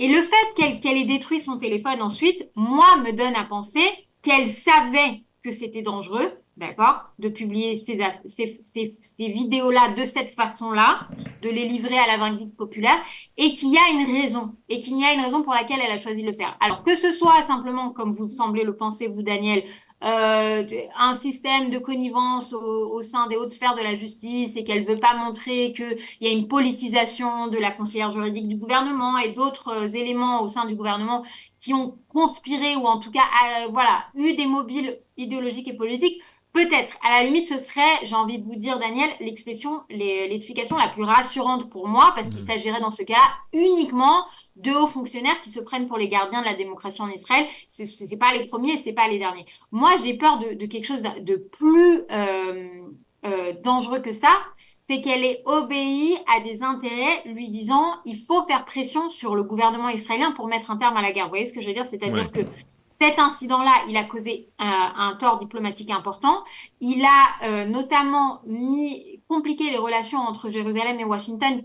Et le fait qu'elle ait détruit son téléphone ensuite, moi, me donne à penser qu'elle savait que c'était dangereux, d'accord, de publier ces vidéos-là de cette façon-là, de les livrer à la vindicte populaire, et qu'il y a une raison, et qu'il y a une raison pour laquelle elle a choisi de le faire. Alors que ce soit simplement, comme vous semblez le penser, vous, Daniel, un système de connivence au sein des hautes sphères de la justice et qu'elle veut pas montrer qu'il y a une politisation de la conseillère juridique du gouvernement et d'autres éléments au sein du gouvernement qui ont conspiré ou en tout cas voilà, eu des mobiles idéologiques et politiques. Peut-être, à la limite, ce serait, j'ai envie de vous dire, Daniel, l'explication la plus rassurante pour moi, parce qu'il Mhm. s'agirait dans ce cas uniquement de hauts fonctionnaires qui se prennent pour les gardiens de la démocratie en Israël. C'est pas les premiers, c'est pas les derniers. Moi, j'ai peur de quelque chose de plus dangereux que ça, c'est qu'elle ait obéi à des intérêts lui disant il faut faire pression sur le gouvernement israélien pour mettre un terme à la guerre. Vous voyez ce que je veux dire? Ouais. C'est-à-dire que cet incident-là, il a causé un tort diplomatique important. Il a notamment compliqué les relations entre Jérusalem et Washington,